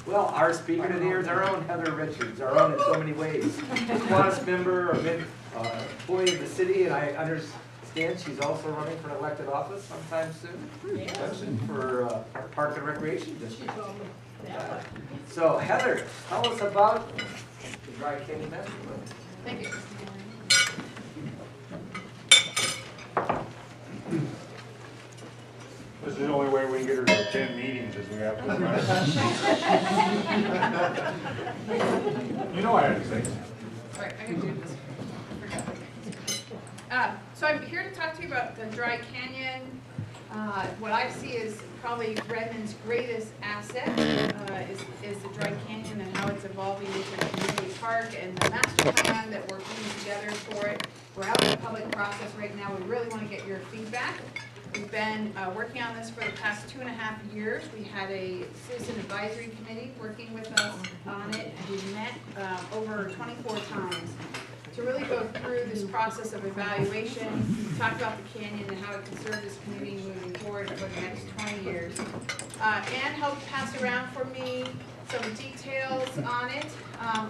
Well, our speaker today is our own Heather Richards, our own in so many ways. Class member, employee of the city, and I understand she's also running for an elected office sometime soon. Yes. For Park and Recreation District. So Heather, tell us about the Dry Canyon Master Plan. Thank you. This is the only way we can get her to attend meetings is we have to. You know I had to say. All right, I'm gonna do this. So I'm here to talk to you about the Dry Canyon. What I see is probably Redmond's greatest asset is the Dry Canyon and how it's evolving into a community park and the master plan that we're putting together for it. We're out in the public process right now. We really want to get your feedback. We've been working on this for the past 2.5 years. We had a citizen advisory committee working with us on it, and we met over 24 times to really go through this process of evaluation, talk about the canyon and how it can serve this community moving forward for the next 20 years. Ann helped pass around for me some details on it.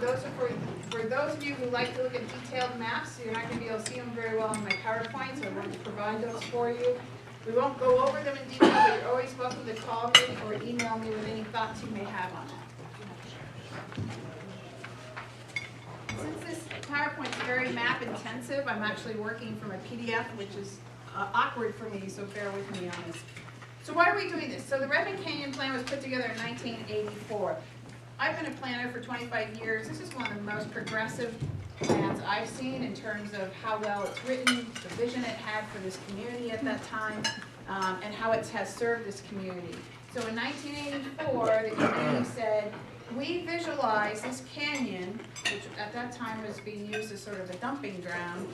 Those are for those of you who like to look at detailed maps. You're not going to be able to see them very well on my PowerPoint, so I want to provide those for you. We won't go over them in detail, but you're always welcome to call me or email me with any thoughts you may have on it. Since this PowerPoint is very map intensive, I'm actually working from a PDF, which is awkward for me, so bear with me on this. So why are we doing this? So the Redmond Canyon Plan was put together in 1984. I've been a planner for 25 years. This is one of the most progressive plans I've seen in terms of how well it's written, the vision it had for this community at that time, and how it has served this community. So in 1984, the community said, we visualize this canyon, which at that time was being used as sort of a dumping ground,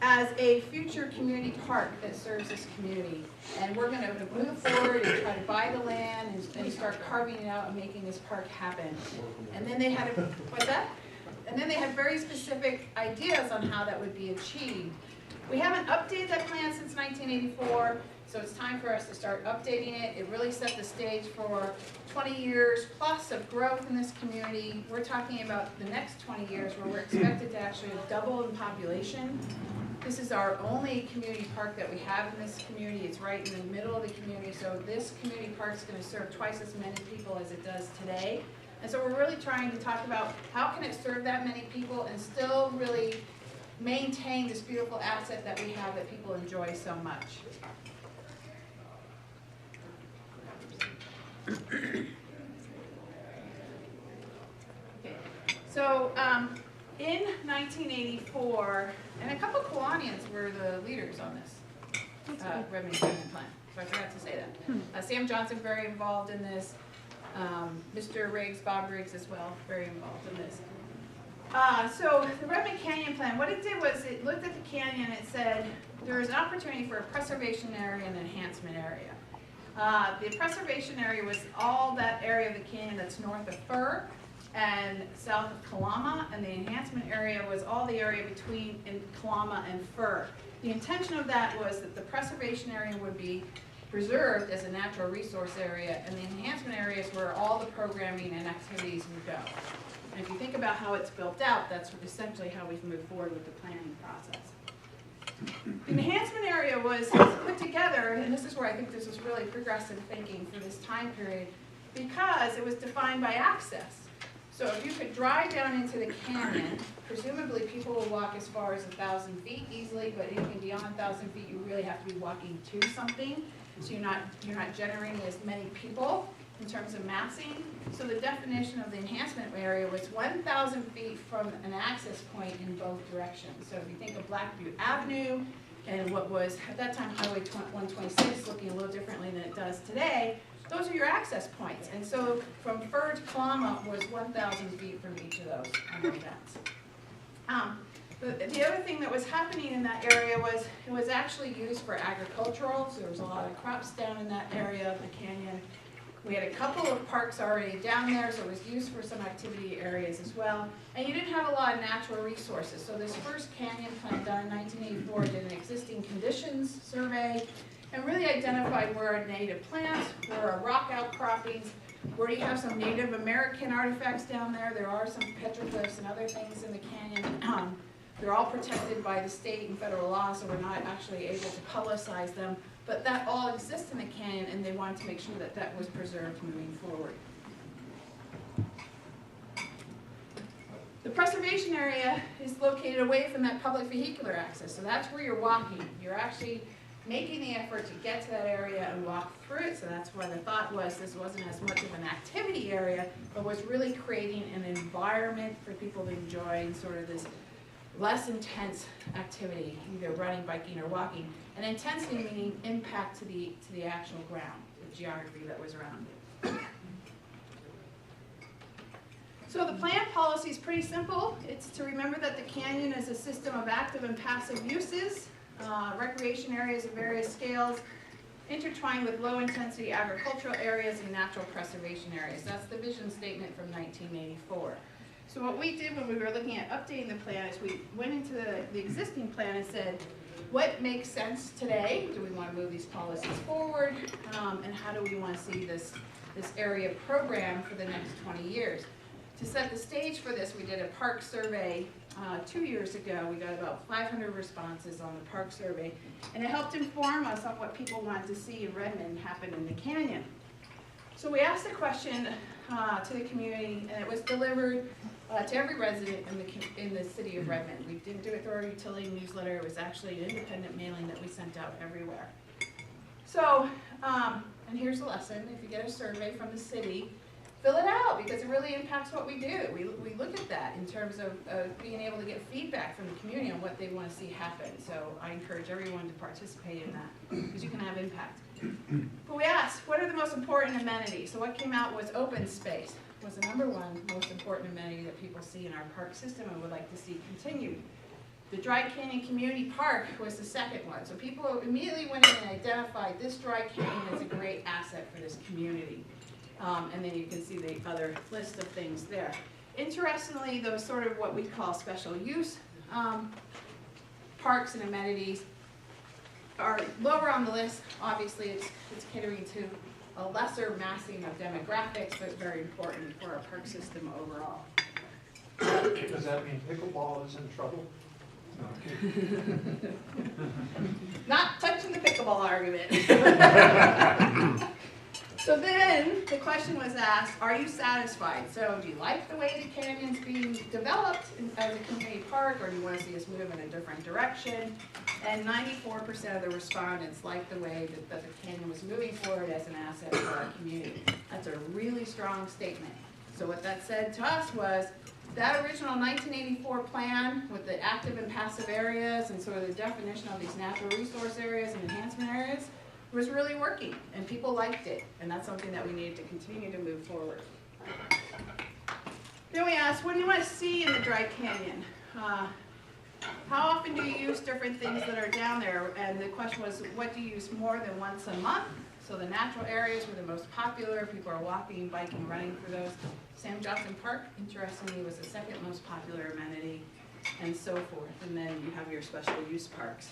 as a future community park that serves this community. And we're going to move forward and try to buy the land and start carving it out and making this park happen. And then they had what's that? And then they had very specific ideas on how that would be achieved. We haven't updated that plan since 1984, so it's time for us to start updating it. It really set the stage for 20 years plus of growth in this community. We're talking about the next 20 years where we're expected to actually double in population. This is our only community park that we have in this community. It's right in the middle of the community, so this community park is going to serve twice as many people as it does today. And so we're really trying to talk about how can it serve that many people and still really maintain this beautiful asset that we have that people enjoy so much. Okay. So in 1984, and a couple of Kiwanians were the leaders on this Redmond Canyon Plan. So I forgot to say that. Sam Johnson very involved in this. Mr. Riggs, Bob Riggs as well, very involved in this. So the Redmond Canyon Plan, what it did was it looked at the canyon and it said there is an opportunity for a preservation area and an enhancement area. The preservation area was all that area of the canyon that's north of Fir and south of Kalama, and the enhancement area was all the area between Kalama and Fir. The intention of that was that the preservation area would be preserved as a natural resource area, and the enhancement areas where all the programming and activities would go. And if you think about how it's built out, that's essentially how we've moved forward with the planning process. The enhancement area was put together, and this is where I think this was really progressive thinking for this time period, because it was defined by access. So if you could drive down into the canyon, presumably people will walk as far as 1,000 feet easily, but anything beyond 1,000 feet, you really have to be walking to something. So you're not generating as many people in terms of massing. So the definition of the enhancement area was 1,000 feet from an access point in both directions. So if you think of Blackview Avenue and what was at that time Highway 126, looking a little differently than it does today, those are your access points. And so from Fir to Kalama was 1,000 feet from each of those events. The other thing that was happening in that area was it was actually used for agricultural, so there was a lot of crops down in that area of the canyon. We had a couple of parks already down there, so it was used for some activity areas as well. And you didn't have a lot of natural resources. So this first canyon plan done in 1984 did an existing conditions survey and really identified where are native plants, where are rock outcroppings, Where you have some Native American artifacts down there, there are some petroglyphs and other things in the canyon. They're all protected by the state and federal law, so we're not actually able to publicize them. But that all exists in the canyon, and they wanted to make sure that that was preserved moving forward. The preservation area is located away from that public vehicular access, so that's where you're walking. You're actually making the effort to get to that area and walk through it, so that's why the thought was this wasn't as much of an activity area, but was really creating an environment for people to enjoy and sort of this less intense activity, either running, biking, or walking. And intensity meaning impact to the actual ground, the geography that was around it. So the plan policy is pretty simple. It's to remember that the canyon is a system of active and passive uses, recreation areas of various scales, intertwined with low-intensity agricultural areas and natural preservation areas. That's the vision statement from 1984. So what we did when we were looking at updating the plan is we went into the existing plan and said, what makes sense today? Do we want to move these policies forward? And how do we want to see this area program for the next 20 years? To set the stage for this, we did a park survey 2 years ago. We got about 500 responses on the park survey, and it helped inform us on what people wanted to see in Redmond happen in the canyon. So we asked the question to the community, and it was delivered to every resident in the city of Redmond. We didn't do it through our utility newsletter. It was actually an independent mailing that we sent out everywhere. So, and here's the lesson. If you get a survey from the city, fill it out, because it really impacts what we do. We look at that in terms of being able to get feedback from the community on what they want to see happen. So I encourage everyone to participate in that, because you can have impact. But we asked, what are the most important amenities? So what came out was open space was the #1 most important amenity that people see in our park system and would like to see continued. The Dry Canyon Community Park was the second one. So people immediately went in and identified this Dry Canyon as a great asset for this community. And then you can see the other list of things there. Interestingly, those sort of what we call special use parks and amenities are lower on the list. Obviously, it's catering to a lesser massing of demographics, but very important for our park system overall. Does that mean pickleball is in trouble? Not touching the pickleball argument. So then the question was asked, are you satisfied? So do you like the way the canyon's being developed as a community park, or do you want to see us move in a different direction? And 94% of the respondents liked the way that the canyon was moving forward as an asset for our community. That's a really strong statement. So what that said to us was, that original 1984 plan with the active and passive areas and sort of the definition of these natural resource areas and enhancement areas was really working, and people liked it, and that's something that we needed to continue to move forward. Then we asked, what do you want to see in the Dry Canyon? How often do you use different things that are down there? And the question was, what do you use more than once a month? So the natural areas were the most popular. People are walking, biking, running through those. Sam Johnson Park, interestingly, was the second most popular amenity, and so forth. And then you have your special use parks.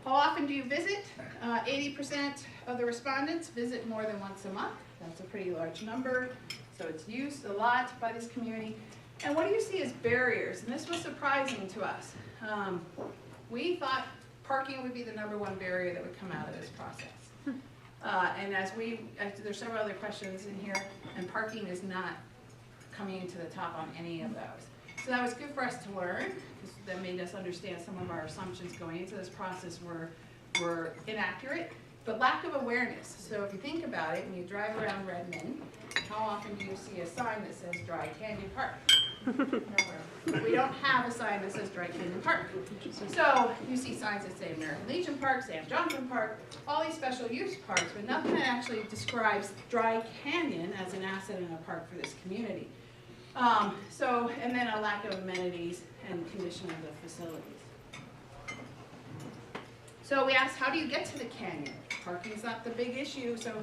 How often do you visit? 80% of the respondents visit more than once a month. That's a pretty large number, so it's used a lot by this community. And what do you see as barriers? And this was surprising to us. We thought parking would be the #1 barrier that would come out of this process. And there's several other questions in here, and parking is not coming into the top on any of those. So that was good for us to learn, because that made us understand some of our assumptions going into this process were inaccurate, but lack of awareness. So if you think about it, when you drive around Redmond, how often do you see a sign that says Dry Canyon Park? We don't have a sign that says Dry Canyon Park. So you see signs that say American Legion Park, Sam Johnson Park, all these special use parks, but nothing that actually describes Dry Canyon as an asset in a park for this community. And then a lack of amenities and condition of the facilities. So we asked, how do you get to the canyon? Parking is not the big issue, so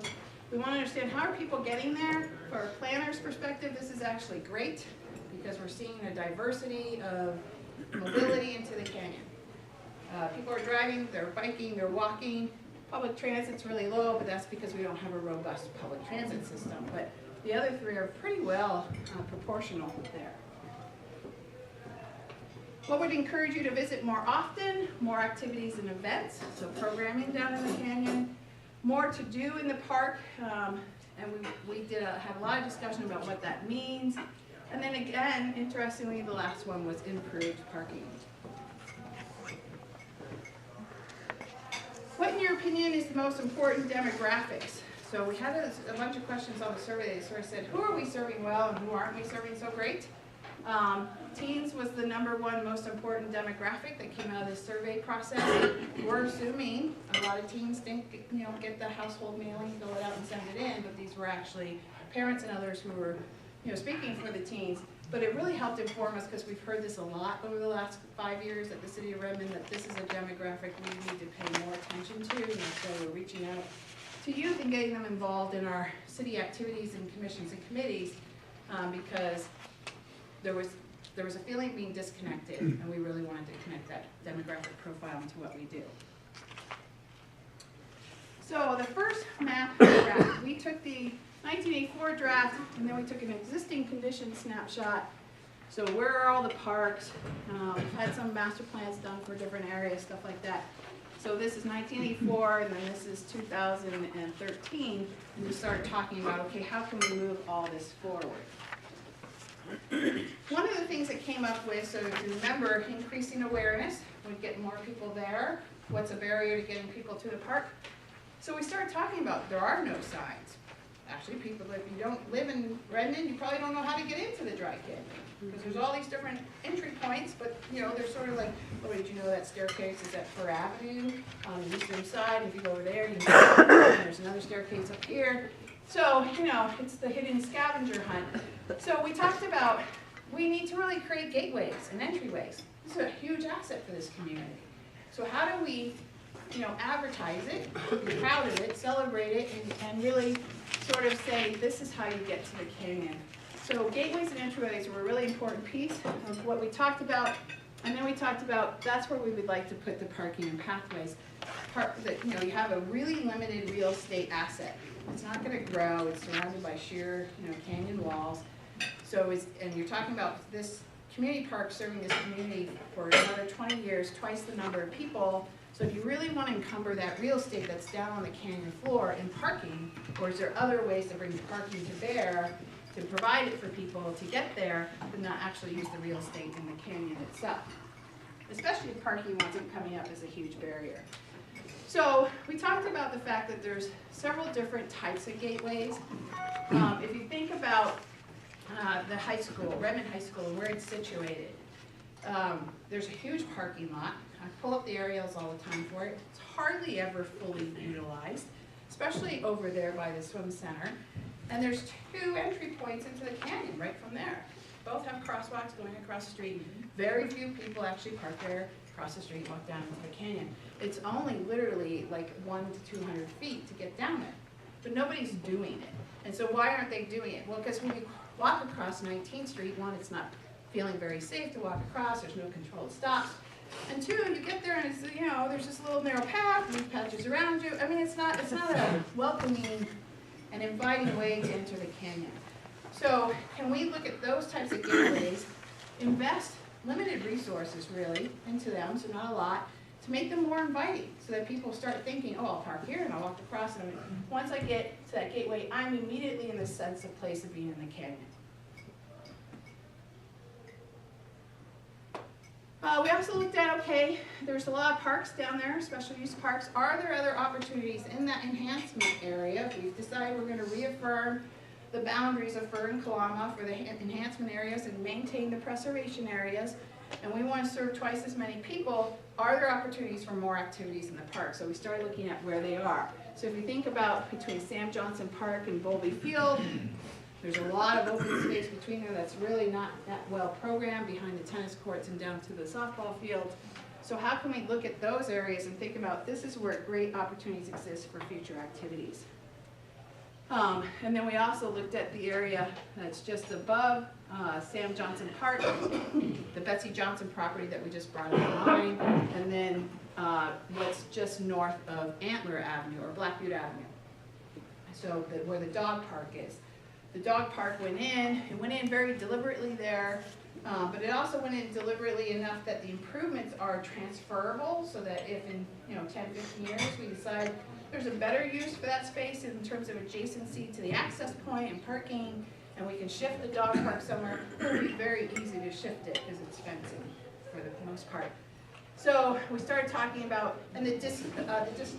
we want to understand, how are people getting there? For a planner's perspective, this is actually great, because we're seeing a diversity of mobility into the canyon. People are driving, they're biking, they're walking. Public transit's really low, but that's because we don't have a robust public transit system. But the other three are pretty well proportional there. What would encourage you to visit more often? More activities and events, so programming down in the canyon, more to do in the park, and we had a lot of discussion about what that means. And then again, interestingly, the last one was improved parking. What, in your opinion, is the most important demographics? So we had a bunch of questions on the survey. They sort of said, who are we serving well and who aren't we serving so great? Teens was the #1 most important demographic that came out of this survey process. We're assuming a lot of teens didn't get the household mailing, fill it out and send it in, but these were actually parents and others who were speaking for the teens. But it really helped inform us, because we've heard this a lot over the last 5 years at the City of Redmond, that this is a demographic we need to pay more attention to, and so we're reaching out to youth and getting them involved in our city activities and commissions and committees, because there was a feeling of being disconnected, and we really wanted to connect that demographic profile into what we do. So the first map draft, we took the 1984 draft, and then we took an existing condition snapshot. So where are all the parks? We've had some master plans done for different areas, stuff like that. So this is 1984, and then this is 2013, and we started talking about, okay, how can we move all this forward? One of the things that came up with, so if you remember, increasing awareness, would get more people there. What's a barrier to getting people to the park? So we started talking about there are no signs. Actually, people, if you don't live in Redmond, you probably don't know how to get into the dry canyon, because there's all these different entry points, but they're sort of like, oh, did you know that staircase is at Fur Avenue on the eastern side? If you go over there, you can go, and there's another staircase up here. So, it's the hidden scavenger hunt. So we talked about, we need to really create gateways and entryways. This is a huge asset for this community. So how do we, advertise it, be proud of it, celebrate it, and really sort of say, this is how you get to the canyon. So gateways and entryways were a really important piece of what we talked about. And then we talked about, that's where we would like to put the parking and pathways. You have a really limited real estate asset. It's not going to grow. It's surrounded by sheer, canyon walls. So, and you're talking about this community park serving this community for another 20 years, twice the number of people. So if you really want to encumber that real estate that's down on the canyon floor in parking, or is there other ways to bring parking to bear to provide it for people to get there, but not actually use the real estate in the canyon itself? Especially if parking wasn't coming up as a huge barrier. So we talked about the fact that there's several different types of gateways. If you think about the high school, Redmond High School, and where it's situated, there's a huge parking lot. I pull up the aerials all the time for it. It's hardly ever fully utilized, especially over there by the swim center. And there's 2 entry points into the canyon right from there. Both have crosswalks going across the street. Very few people actually park there, cross the street, walk down into the canyon. It's only literally like 100 to 200 feet to get down there, but nobody's doing it. And so why aren't they doing it? Well, because when you walk across 19th Street, one, it's not feeling very safe to walk across. There's no controlled stops. And 2, you get there and it's, there's this little narrow path, leaf patches around you. I mean, it's not a welcoming and inviting way to enter the canyon. So can we look at those types of gateways, invest limited resources really into them, so not a lot, to make them more inviting, so that people start thinking, oh, I'll park here and I'll walk across, and once I get to that gateway, I'm immediately in the sense of place of being in the canyon. We also looked at, okay, there's a lot of parks down there, special use parks. Are there other opportunities in that enhancement area? If we've decided we're going to reaffirm the boundaries of Fur and Kalama for the enhancement areas and maintain the preservation areas, and we want to serve twice as many people, are there opportunities for more activities in the park? So we started looking at where they are. So if you think about between Sam Johnson Park and Bowlby Field, there's a lot of open space between there that's really not that well programmed, behind the tennis courts and down to the softball field. So how can we look at those areas and think about, this is where great opportunities exist for future activities? And then we also looked at the area that's just above Sam Johnson Park, the Betsy Johnson property that we just brought online, and then what's just north of Antler Avenue or Black Butte Avenue. So where the dog park is. The dog park went in, it went in very deliberately there, but it also went in deliberately enough that the improvements are transferable, so that if in 10, 15 years we decide there's a better use for that space in terms of adjacency to the access point and parking, and we can shift the dog park somewhere, it would be very easy to shift it because it's fencing for the most part. So we started talking about, and the disc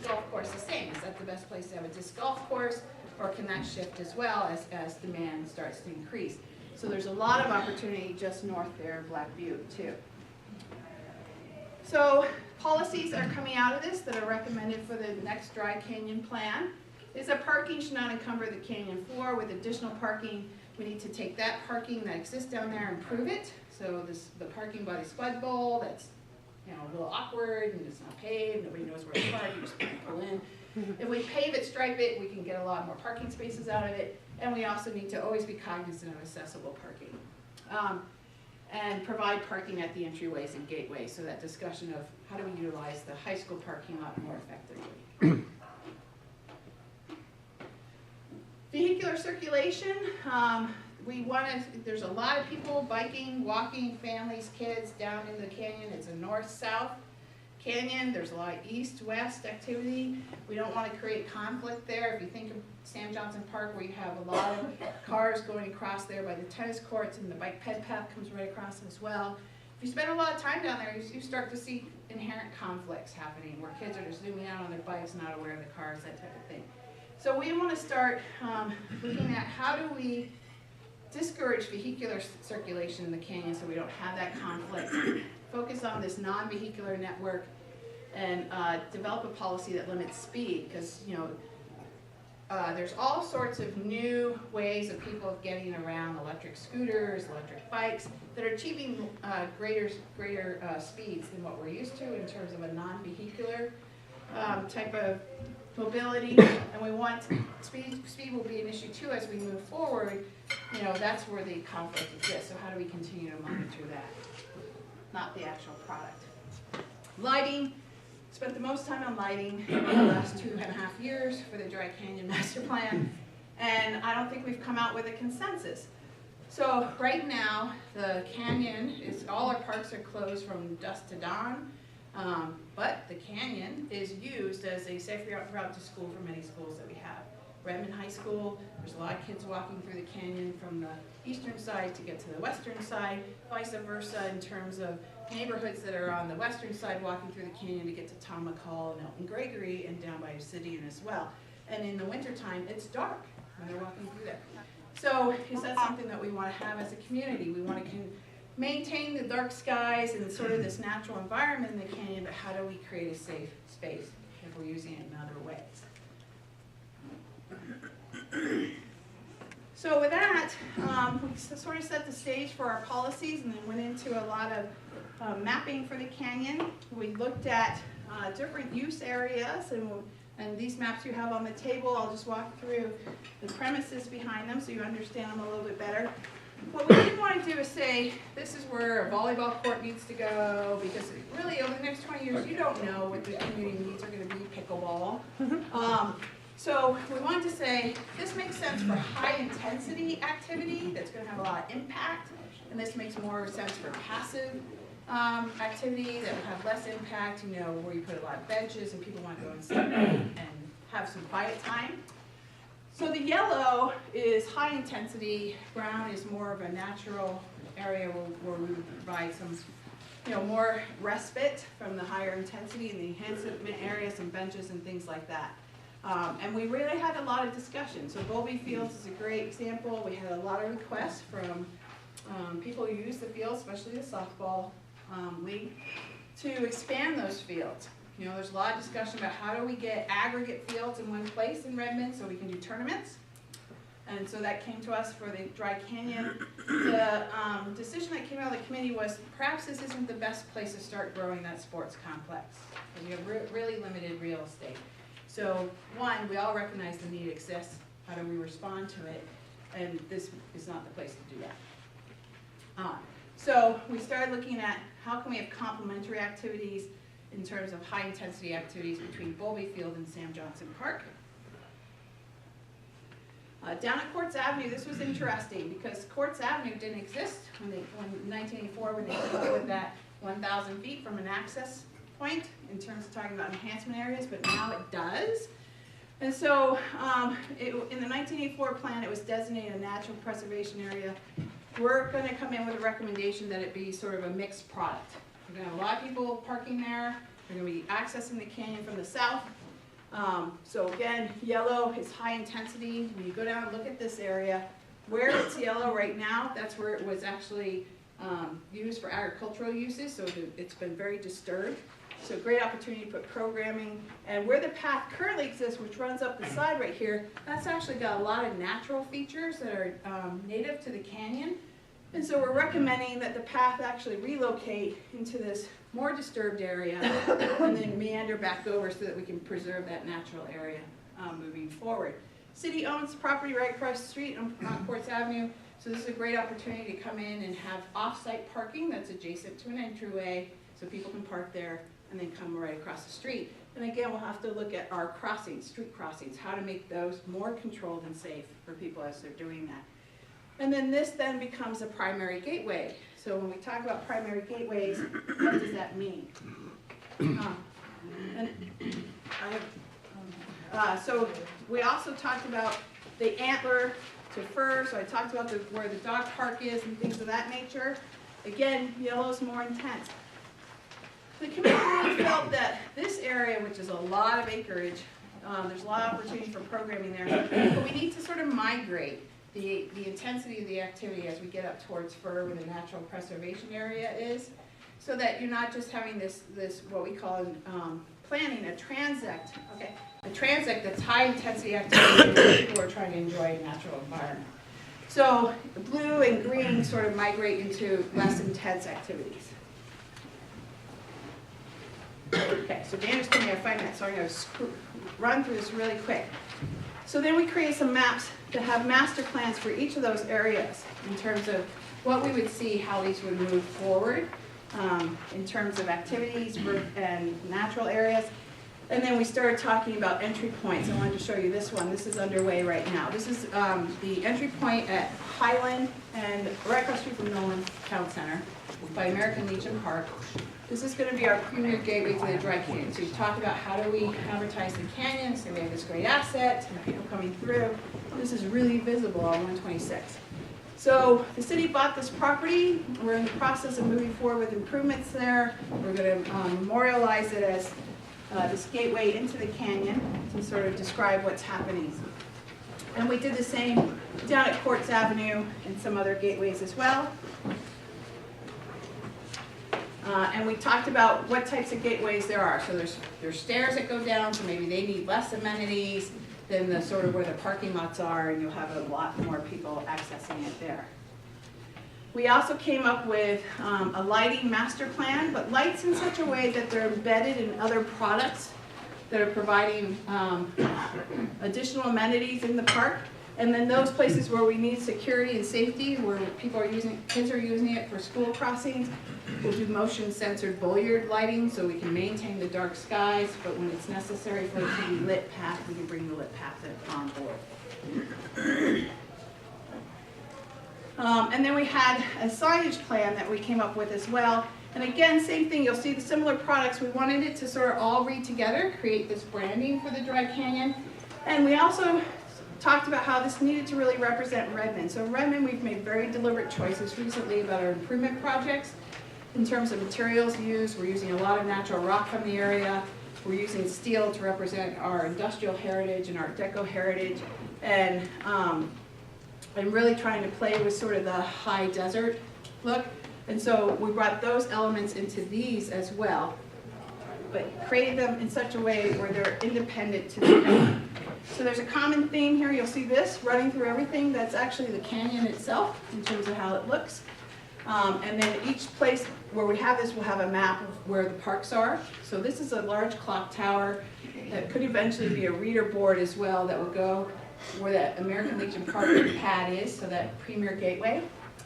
golf course the same. Is that the best place to have a disc golf course, or can that shift as well as demand starts to increase? So there's a lot of opportunity just north there of Black Butte too. So policies are coming out of this that are recommended for the next Dry Canyon plan. Is that parking should not encumber the canyon floor. With additional parking, we need to take that parking that exists down there and improve it. So the parking by the Spud Bowl, that's a little awkward and it's not paved, nobody knows where to park, you just pull in. If we pave it, stripe it, we can get a lot more parking spaces out of it, and we also need to always be cognizant of accessible parking. And provide parking at the entryways and gateways, so that discussion of how do we utilize the high school parking lot more effectively. Vehicular circulation, there's a lot of people biking, walking, families, kids down in the canyon. It's a north-south canyon. There's a lot of east-west activity. We don't want to create conflict there. If you think of Sam Johnson Park, where you have a lot of cars going across there by the tennis courts, and the bike ped path comes right across as well. If you spend a lot of time down there, you start to see inherent conflicts happening, where kids are just zooming out on their bikes, not aware of the cars, that type of thing. So we want to start looking at how do we discourage vehicular circulation in the canyon so we don't have that conflict. Focus on this non-vehicular network and develop a policy that limits speed, because there's all sorts of new ways of people getting around: electric scooters, electric bikes, that are achieving greater speeds than what we're used to in terms of a non-vehicular type of mobility. And we want speed will be an issue too as we move forward. That's where the conflict exists. So how do we continue to monitor that? Not the actual product. Lighting. Spent the most time on lighting in the last 2.5 years for the Dry Canyon Master Plan, and I don't think we've come out with a consensus. So right now, the canyon all our parks are closed from dusk to dawn, but the canyon is used as a safe route to school for many schools that we have. Redmond High School, there's a lot of kids walking through the canyon from the eastern side to get to the western side, vice versa in terms of neighborhoods that are on the western side walking through the canyon to get to Tom McCall and Elton Gregory and down by Obsidian as well. And in the wintertime, it's dark when they're walking through there. So is that something that we want to have as a community? We want to maintain the dark skies and sort of this natural environment in the canyon, but how do we create a safe space if we're using it in other ways? So with that, we sort of set the stage for our policies and then went into a lot of mapping for the canyon. We looked at different use areas, and these maps you have on the table, I'll just walk through the premises behind them so you understand them a little bit better. What we didn't want to do is say, this is where a volleyball court needs to go, because really over the next 20 years, you don't know what the community needs are going to be, pickleball. So we wanted to say, this makes sense for high intensity activity that's going to have a lot of impact, and this makes more sense for passive activity that will have less impact, where you put a lot of benches and people want to go inside and have some quiet time. So the yellow is high intensity, brown is more of a natural area where we would provide some more respite from the higher intensity and the enhancement areas, some benches and things like that. And we really had a lot of discussion. So Bowlby Fields is a great example. We had a lot of requests from people who use the field, especially the softball league, to expand those fields. There's a lot of discussion about how do we get aggregate fields in one place in Redmond so we can do tournaments. And so that came to us for the Dry Canyon. The decision that came out of the committee was perhaps this isn't the best place to start growing that sports complex. And we have really limited real estate. So one, we all recognize the need exists. How do we respond to it? And this is not the place to do that. So we started looking at how can we have complementary activities. in terms of high-intensity activities between Bowlby Field and Sam Johnson Park. Down at Quartz Avenue, this was interesting because Quartz Avenue didn't exist in 1984 when they came up with that 1,000 feet from an access point in terms of talking about enhancement areas, but now it does. And so in the 1984 plan, it was designated a natural preservation area. We're going to come in with a recommendation that it be sort of a mixed product. We're going to have a lot of people parking there. We're going to be accessing the canyon from the south. So again, yellow is high intensity. When you go down and look at this area, where it's yellow right now, that's where it was actually used for agricultural uses, so it's been very disturbed. So great opportunity to put programming. And where the path currently exists, which runs up the side right here, that's actually got a lot of natural features that are native to the canyon. And so we're recommending that the path actually relocate into this more disturbed area and then meander back over so that we can preserve that natural area moving forward. City owns property right across the street on Quartz Avenue, so this is a great opportunity to come in and have off-site parking that's adjacent to an entryway so people can park there and then come right across the street. And again, we'll have to look at our crossings, street crossings, how to make those more controlled and safe for people as they're doing that. And then this then becomes a primary gateway. So when we talk about primary gateways, what does that mean? So we also talked about the antler to fur, so I talked about where the dog park is and things of that nature. Again, yellow is more intense. The committee really felt that this area, which is a lot of acreage, there's a lot of opportunity for programming there, but we need to sort of migrate the intensity of the activity as we get up towards fur where the natural preservation area is, so that you're not just having this what we call planning a transect, okay? A transect that's high intensity activity where people are trying to enjoy a natural environment. So the blue and green sort of migrate into less intense activities. Okay, so Dan just gave me a 5 minutes, so I'm going to run through this really quick. So then we create some maps to have master plans for each of those areas in terms of what we would see, how these would move forward in terms of activities and natural areas. And then we started talking about entry points. I wanted to show you this one. This is underway right now. This is the entry point at Highland and right across the street from Nolan Town Center by American Legion Park. This is going to be our premier gateway to the dry canyon. So you talk about how do we advertise the canyon, so we have this great asset, and people coming through. This is really visible on 126. So the city bought this property. We're in the process of moving forward with improvements there. We're going to memorialize it as this gateway into the canyon to sort of describe what's happening. And we did the same down at Quartz Avenue and some other gateways as well. And we talked about what types of gateways there are. So there's stairs that go down, so maybe they need less amenities than the sort of where the parking lots are, and you'll have a lot more people accessing it there. We also came up with a lighting master plan, but lights in such a way that they're embedded in other products that are providing additional amenities in the park. And then those places where we need security and safety, where people are kids are using it for school crossings, we'll do motion censored Bolliard lighting so we can maintain the dark skies, but when it's necessary for it to be lit path, we can bring the lit path on board. And then we had a signage plan that we came up with as well. And again, same thing, you'll see the similar products. We wanted it to sort of all read together, create this branding for the dry canyon. And we also talked about how this needed to really represent Redmond. So Redmond, we've made very deliberate choices recently about our improvement projects. In terms of materials used, we're using a lot of natural rock from the area. We're using steel to represent our industrial heritage and Art Deco heritage. And really trying to play with sort of the high desert look. And so we brought those elements into these as well, but created them in such a way where they're independent to the canyon. So there's a common theme here. You'll see this running through everything. That's actually the canyon itself in terms of how it looks. And then each place where we have this will have a map of where the parks are. So this is a large clock tower that could eventually be a reader board as well that will go where that American Legion Park pad is, so that premier gateway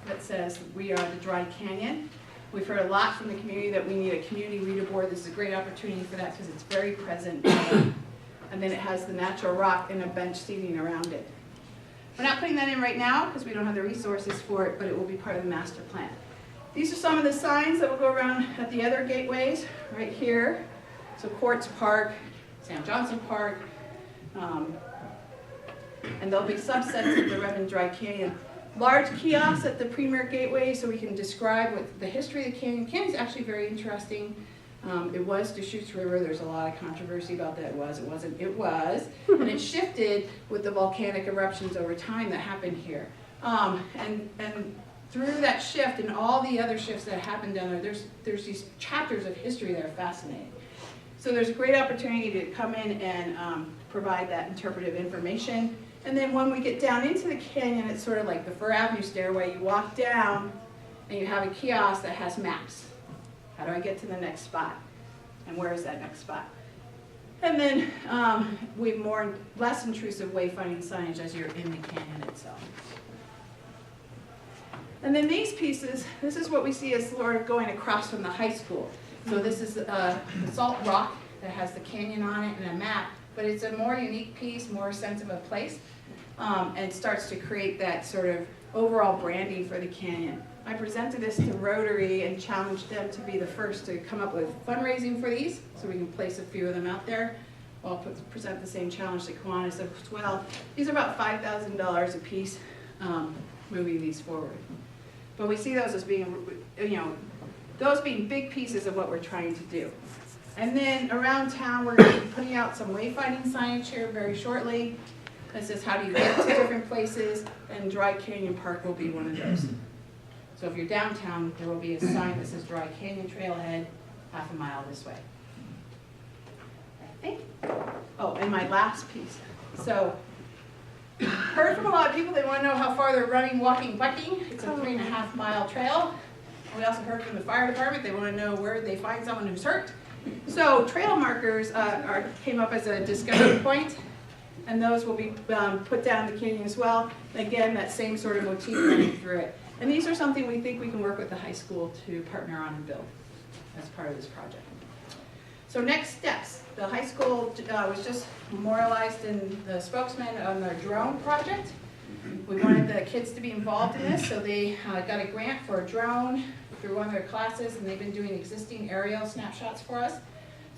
that says we are the dry canyon. We've heard a lot from the community that we need a community reader board. This is a great opportunity for that because it's very present. And then it has the natural rock and a bench seating around it. We're not putting that in right now because we don't have the resources for it, but it will be part of the master plan. These are some of the signs that will go around at the other gateways right here. So Quartz Park, Sam Johnson Park, and there'll be subsets of the Redmond Dry Canyon. Large kiosks at the premier gateway so we can describe what the history of the canyon. The canyon's actually very interesting. It was Deschutes River. There's a lot of controversy about that. It wasn't. It was. And it shifted with the volcanic eruptions over time that happened here. And through that shift and all the other shifts that happened down there, there's these chapters of history that are fascinating. So there's a great opportunity to come in and provide that interpretive information. And then when we get down into the canyon, it's sort of like the Fir Avenue stairway. You walk down and you have a kiosk that has maps. How do I get to the next spot? And where is that next spot? And then we have less intrusive wayfinding signage as you're in the canyon itself. And then these pieces, this is what we see as sort of going across from the high school. So this is the salt rock that has the canyon on it and a map, but it's a more unique piece, more sense of a place, and starts to create that sort of overall branding for the canyon. I presented this to Rotary and challenged them to be the first to come up with fundraising for these, so we can place a few of them out there. I'll present the same challenge to Kiwanis as well. These are about $5,000 a piece, moving these forward. But we see those as being, those being big pieces of what we're trying to do. And then around town, we're going to be putting out some wayfinding signage here very shortly. That says how do you get to different places, and Dry Canyon Park will be one of those. So if you're downtown, there will be a sign that says Dry Canyon Trailhead, half a mile this way. I think. Oh, and my last piece. So, heard from a lot of people, they want to know how far they're running, walking, biking. It's a 3.5 mile trail. We also heard from the fire department, they want to know where they find someone who's hurt. So trail markers came up as a discussion point, and those will be put down the canyon as well. Again, that same sort of motif running through it. And these are something we think we can work with the high school to partner on and build as part of this project. So next steps. The high school was just memorialized in the spokesman on their drone project. We wanted the kids to be involved in this, so they got a grant for a drone through one of their classes, and they've been doing existing aerial snapshots for us.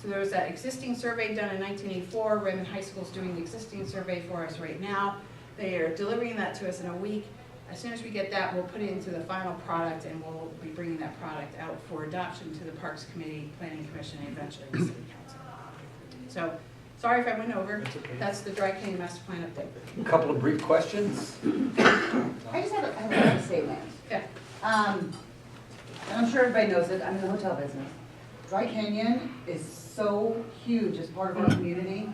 So there was that existing survey done in 1984. Redmond High School is doing the existing survey for us right now. They are delivering that to us in a week. As soon as we get that, we'll put it into the final product, and we'll be bringing that product out for adoption to the Parks Committee, Planning Commission, and eventually the City Council. So, sorry if I went over. That's okay. That's the Dry Canyon Master Plan update. A couple of brief questions. I just have a statement. Yeah. And I'm sure everybody knows it, I'm in the hotel business. Dry Canyon is so huge as part of our community.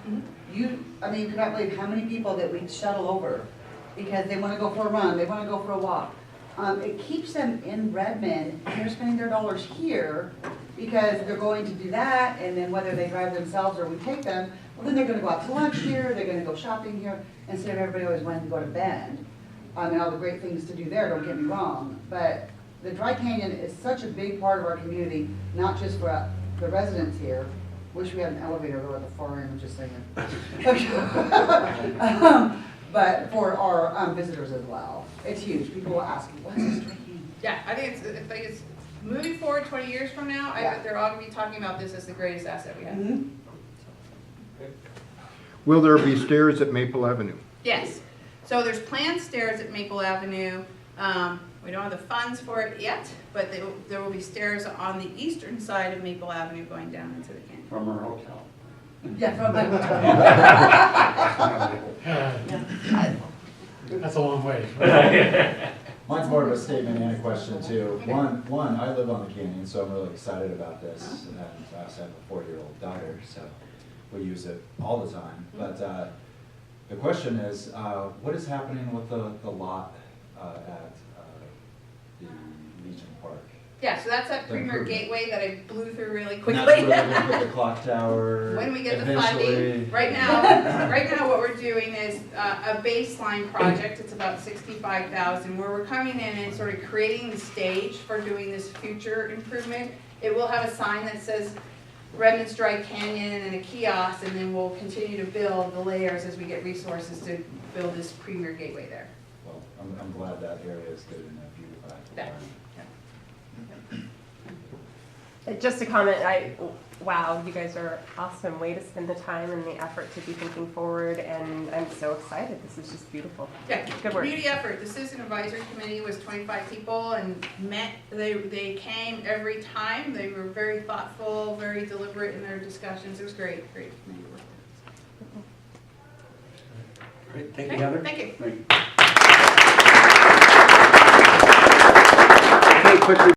You could not believe how many people that we shuttle over because they want to go for a run, they want to go for a walk. It keeps them in Redmond, and they're spending their dollars here because they're going to do that, and then whether they drive themselves or we take them, well then they're going to go out to lunch here, they're going to go shopping here, instead of everybody always wanting to go to Bend. And all the great things to do there, don't get me wrong, but the Dry Canyon is such a big part of our community, not just for the residents here. Wish we had an elevator though at the far end, just saying. But for our visitors as well. It's huge. People will ask, what's this Dry Canyon? Yeah, I think it's moving forward 20 years from now, I bet they're all going to be talking about this as the greatest asset we have. Mm-hmm. Will there be stairs at Maple Avenue? Yes. So there's planned stairs at Maple Avenue. We don't have the funds for it yet, but there will be stairs on the eastern side of Maple Avenue going down into the canyon. From our hotel. Yeah, from the That's a long way. Mine's more of a statement and a question too. One, I live on the canyon, so I'm really excited about this. And I also have a 4-year-old daughter, so we use it all the time. But the question is, what is happening with the lot at the Legion Park? Yeah, so that's that The Premier improvement. Gateway that I blew through really And quickly. that's where they're gonna put the clock tower. When we get the eventually. funding, right now what we're doing is a baseline project, it's about 65,000, where we're coming in and sort of creating the stage for doing this future improvement. It will have a sign that says Redmond's Dry Canyon and a kiosk, and then we'll continue to build the layers as we get resources to build this Premier Gateway there. Well, I'm glad that area is good and beautified. Yeah. Just a comment, wow, you guys are awesome. Way to spend the time and the effort to be thinking forward, and I'm so excited. This is just beautiful. Yeah, Good work. community effort. The Citizen Advisory Committee was 25 people and they came every time. They were very thoughtful, very deliberate in their discussions. It was great community work. Great, thank you, Okay, Heather. thank you. Okay, quickly.